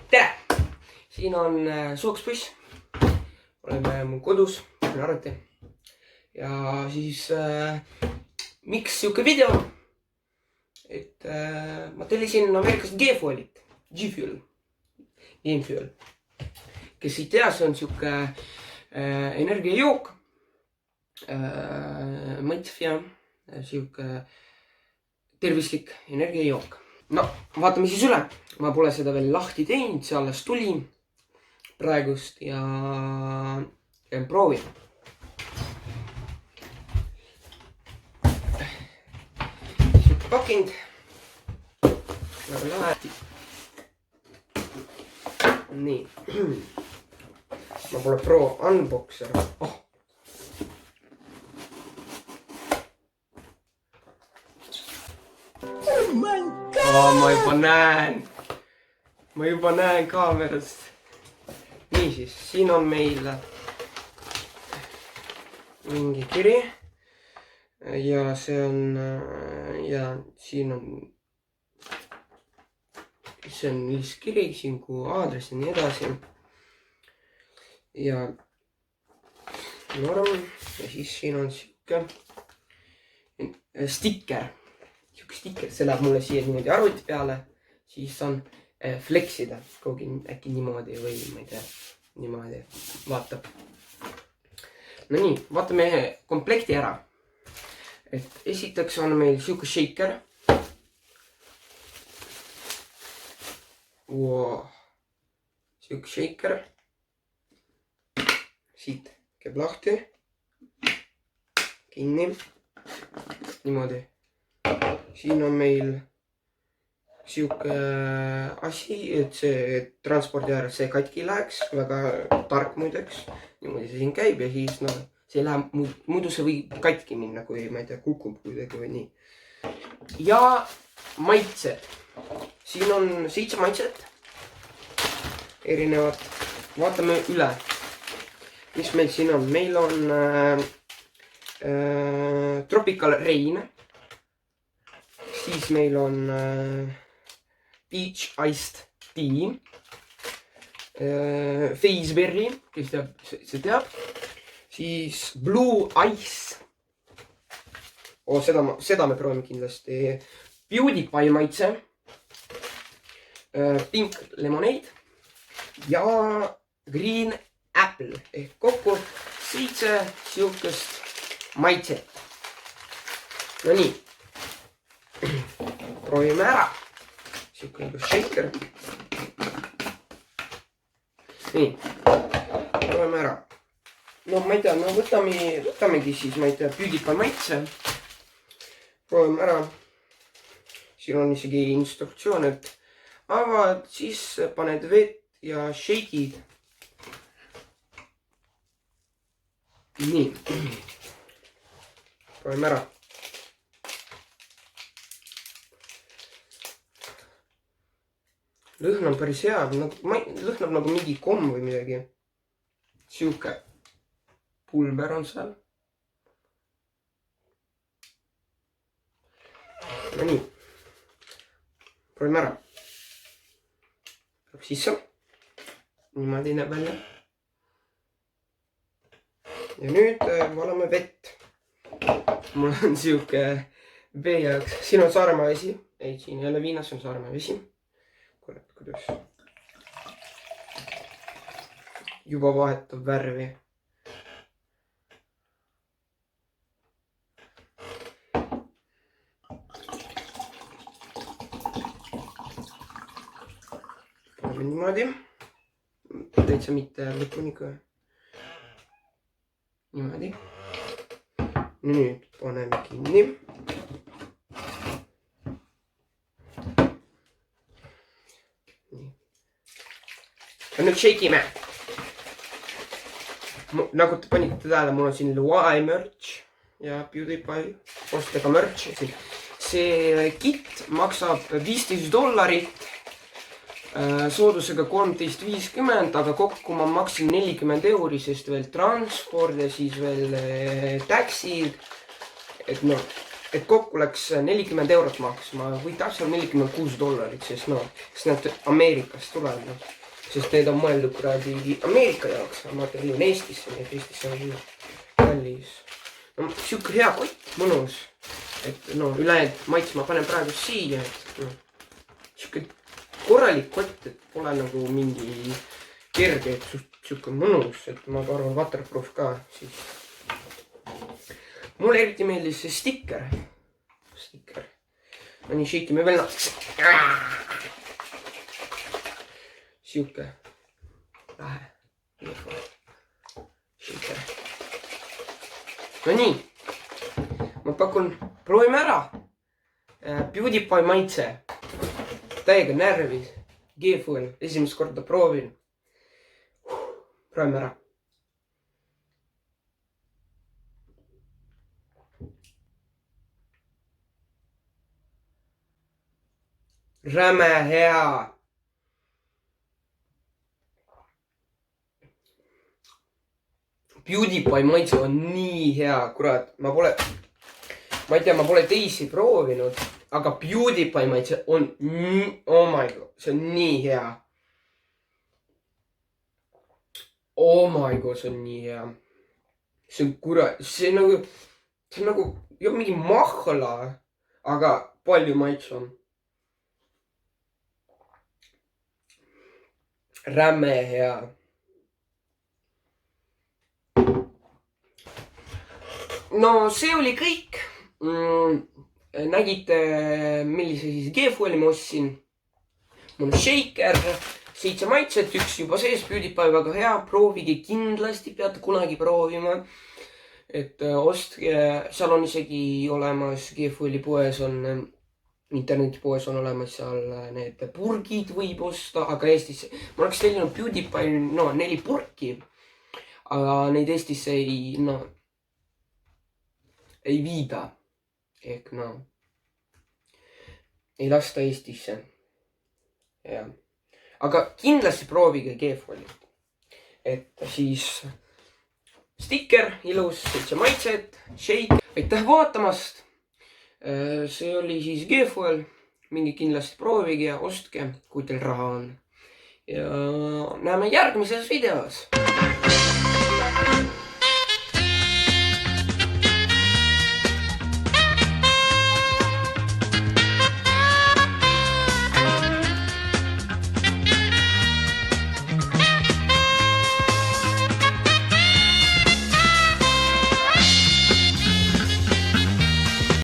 Tere! Siin on Sookspoiss. Oleme mu kodus, panen arvuti. Ja siis miks siuke video? Et ma tellisin Ameerikast G-Fuelit. G-Fuel. G-Fuel. Kes ei tea, see on siuke energiajook. Maitsev ja siuke tervislik energiajook. No, vaatame siis üle. Ma pole seda veel lahti teinud, see alles tuli praegust ja proovin. Siuke pakind. Väga lahe. Nii. Ma pole pro unboxer. Ma juba näen kaamerast. Niisiis, siin on meil mingi kiri. Ja see on, ja siin on, see on lihtsalt kiri, siin kui aadress ja nii edasi. Ja norm, ja siis siin on siuke stikker. Siuke stikker, see läheb mulle siia niimoodi arvuti peale, siis on fleksida kogu äkki niimoodi või ma ei tea, niimoodi vaatab. No nii, vaatame komplekti ära. Et esiteks on meil siuke shaker. Wow. Siuke shaker. Siit käib lahti. Kinni. Niimoodi. Siin on meil siuke asi, et see transpordi ajal see katki läheks, väga tark muideks. Niimoodi see siin käib ja siis no, see ei lähe, muidu see võib katki minna, kui ma ei tea, kukub kuidagi või nii. Ja maitsed. Siin on 7 maitset. Erinevad. Vaatame üle. Mis meil siin on? Meil on Tropical Rain. Siis meil on Peach Iced Tea. Fazeberry, kes teab, see teab. Siis Blue Ice. Seda me proovime kindlasti. PewDiePie maitse. Pink Lemonade. Ja Green Apple. Ehk kokku 7 siukest maitset. No nii. Proovime ära. Siuke nagu shaker. Nii. Proovime ära. No ma ei tea, no võtamegi siis, ma ei tea, PewDiePie maitse. Proovime ära. Siin on isegi instruktsioon, et avad, siis paned vett ja shake'id. Nii. Proovime ära. Lõhn on päris hea, lõhnab nagu mingi komm või midagi. Siuke pulber on seal. No nii. Proovime ära. Läheb sisse. Niimoodi näeb välja. Ja nüüd valame vett. Mul on siuke vee jaoks. Siin on Saaremaa vesi. Ei, siin ei ole Viinas, on Saaremaa vesi. Kurat, kuidas juba vahetab värvi. Paneme niimoodi. Täitsa mitte lõpuni ka. Niimoodi. Nüüd paneme kinni. Ja nüüd shake'ime. Nagu te panite tähele, mul on siin Luai merch ja PewDiePie ostega merch. See kit maksab $15. Soodusega 13.50, aga kokku ma maksin 40 €, sest veel transport ja siis veel taxid. Et no, et kokku läks 40 eurot maksma või täpselt $46, sest no, sest need Ameerikast tuleb, no. Sest need on mõeldud kuradi Ameerika jaoks, ma tellin Eestisse, nii et Eestisse on kallis. No siuke hea kott, mõnus. Et no ülejäänud maits ma panen praegu siia, et no, siuke korralik kott, et pole nagu mingi kerge, et siuke mõnus, et ma arvan waterproof ka siis. Mulle eriti meeldis see sticker. No nii šeikime veel natuke. Siuke. Lähe. Šeiker. No nii. Ma pakun, proovime ära. PewDiePie maitse. Täiega närvis. G-Fuel. Esimest korda proovin. Proovime ära. Räme hea. PewDiePie maitse on nii hea, kurat, ma ei tea, ma pole teisi proovinud, aga PewDiePie maitse on, oh my god, see on nii hea. Oh my god, see on nii hea. See on kurat, see on nagu, jah, mingi mahla, aga palju maitsvam. Räme hea. No see oli kõik. Nägite, millise siis G-Fueli ma ostsin. Mul on shaker, 7 maitset, üks juba sees, PewDiePie väga hea, proovige kindlasti, peate kunagi proovima. Et ostke, seal on isegi olemas, G-Fueli poes on, internetipoes on olemas seal need purgid võib osta, aga Eestis, ma oleks tellinud PewDiePie, no 4 purki, aga neid Eestisse ei viida, ehk no, ei lasta Eestisse. Ja. Aga kindlasti proovige G-Fueli. Et siis sticker, ilus, 7 maitset, shake. Aitäh vaatamast. See oli siis G-Fuel. Minge kindlasti proovige ja ostke, kui teil raha on. Ja näeme järgmises videos.